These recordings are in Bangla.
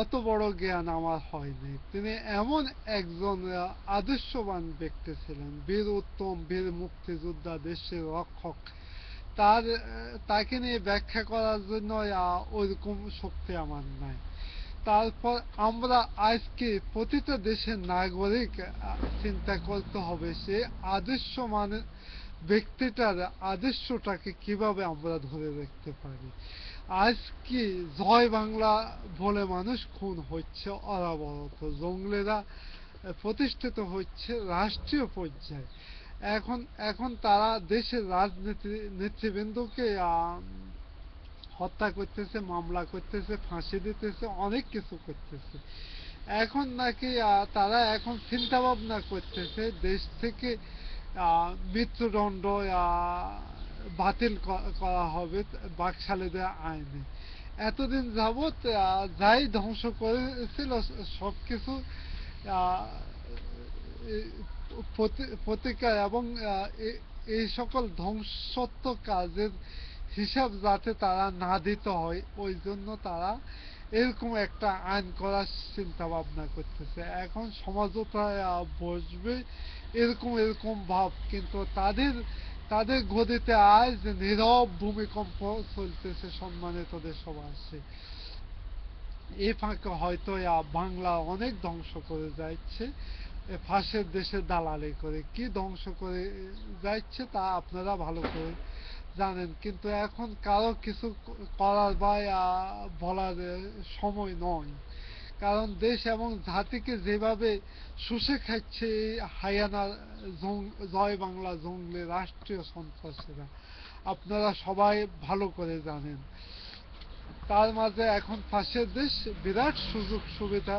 অত বড় জ্ঞান আমার হয়নি। তিনি এমন একজন আদর্শবান ব্যক্তি ছিলেন, বীর উত্তম, বীর মুক্তিযোদ্ধা, দেশের রক্ষক। তাকে নিয়ে ব্যাখ্যা করার জন্য ওইরকম শক্তি আমার নাই। তারপর আমরা আজকে প্রতিটা দেশের নাগরিক চিন্তা করতে হবে সে আদর্শ মানের ব্যক্তিটার আদর্শটাকে কিভাবে আমরা ধরে রাখতে পারি। আজকে জয় বাংলা বলে মানুষ খুন হচ্ছে অনবরত, জঙ্গলেরা প্রতিষ্ঠিত হচ্ছে রাষ্ট্রীয় পর্যায়ে। এখন এখন তারা দেশের রাজনীতি নেতৃবৃন্দকে হত্যা করতেছে, মামলা করতেছে, ফাঁসি দিতেছে, অনেক কিছু করতেছে। এখন নাকি তারা এখন চিন্তা ভাবনা করতেছে দেশ থেকে মৃত্যুদণ্ড বাতিল করা হবে বাকশালীদের আইনে। এতদিন যাবৎ যাই ধ্বংস করেছিল সবকিছু প্রতিকার এবং এই সকল ধ্বংসাত্মক কাজের হিসাব যাতে তারা না দিতে হয়, ওই জন্য তারা এরকম একটা আইন করার চিন্তা ভাবনা করতেছে। এখন সমাজতায় বসবে এরকম এরকম ভাব, কিন্তু তাদের তাদের গদিতে আজ নীরব ভূমিকম্প চলতেছে। সম্মানিত দেশবাসী, এই ফাঁকে হয়তো বাংলা অনেক ধ্বংস করে যাচ্ছে ফাঁসের দেশে দালালি করে। কি ধ্বংস করে যাচ্ছে তা আপনারা ভালো করে জানেন, কিন্তু এখন কারো কিছু করার বা বলার সময় নয়। কারণ দেশ এবং জাতিকে যেভাবে শুষে খাচ্ছে এই হায়ানা জয় বাংলা জঙ্গলে রাষ্ট্রীয় সন্ত্রাসীরা, আপনারা সবাই ভালো করে জানেন। তার মাঝে এখন পাশের দেশ বিরাট সুযোগ সুবিধা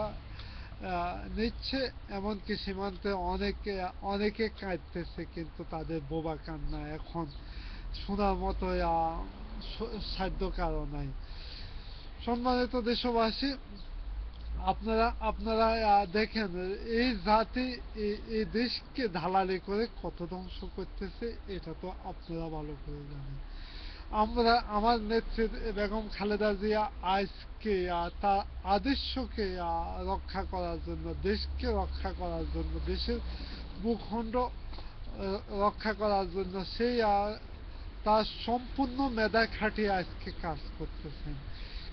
নিচ্ছে, এমনকি সীমান্তে অনেকে কাঁদতেছে, কিন্তু তাদের বোবা কান্না এখন শোনার মতো সাধ্য কারো নাই। সম্মানিত দেশবাসী, আপনারা আপনারা দেখেন এই জাতি এই দেশকে ঢালালি করে কত ধ্বংস করতেছে, এটা তো আপনারা ভালো করে জানেন। আমার নেত্রী বেগম খালেদা জিয়া আজকে তার আদর্শকে রক্ষা করার জন্য, দেশকে রক্ষা করার জন্য, দেশের ভূখণ্ড রক্ষা করার জন্য সেই তার সম্পূর্ণ মেধা খাটিয়ে আজকে কাজ করতেছেন।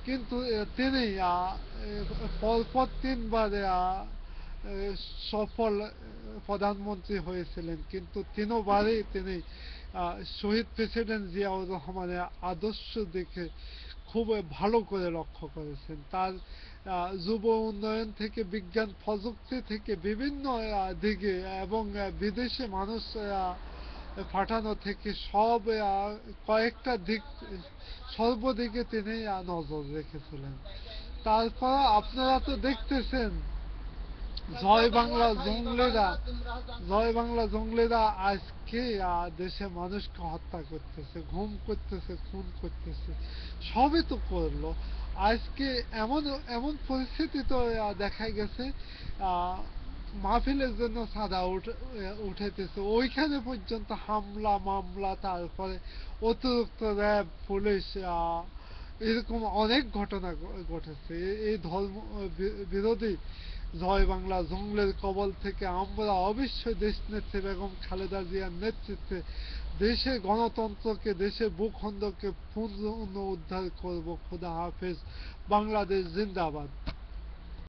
কিন্তু তিনি পরপর তিনবার সফল প্রধানমন্ত্রী হয়েছিলেন, কিন্তু তিনবারই তিনি শহীদ প্রেসিডেন্ট জিয়াউর রহমানের আদর্শ দেখে খুব ভালো করে লক্ষ্য করেছেন। তার যুব উন্নয়ন থেকে বিজ্ঞান প্রযুক্তি থেকে বিভিন্ন দিকে এবং বিদেশে মানুষ পাঠানো থেকে সব কয়েকটা দিক সর্বদিকে তিনি নজর রেখেছিলেন। তারপর আপনারা তো দেখতেছেন জয় বাংলা জঙ্গলেরা জয় বাংলা জঙ্গলেরা আজকে দেশে মানুষকে হত্যা করতেছে, ঘুম করতেছে, খুন করতেছে, সবই তো করলো। আজকে এমন এমন পরিস্থিতি তো দেখা গেছে মাহফিলের জন্য সাদা উঠেতেছে, ওইখানে পর্যন্ত হামলা মামলা, তারপরে অতিরিক্ত র্যাব পুলিশ, এরকম অনেক ঘটনা ঘটেছে। এই ধর্ম বিরোধী জয় বাংলা জঙ্গলের কবল থেকে আমরা অবশ্যই দেশনেত্রী বেগম খালেদা জিয়ার নেতৃত্বে দেশের গণতন্ত্রকে, দেশের ভূখণ্ডকে পুনঃ উদ্ধার করব। খোদা হাফেজ, বাংলাদেশ জিন্দাবাদ।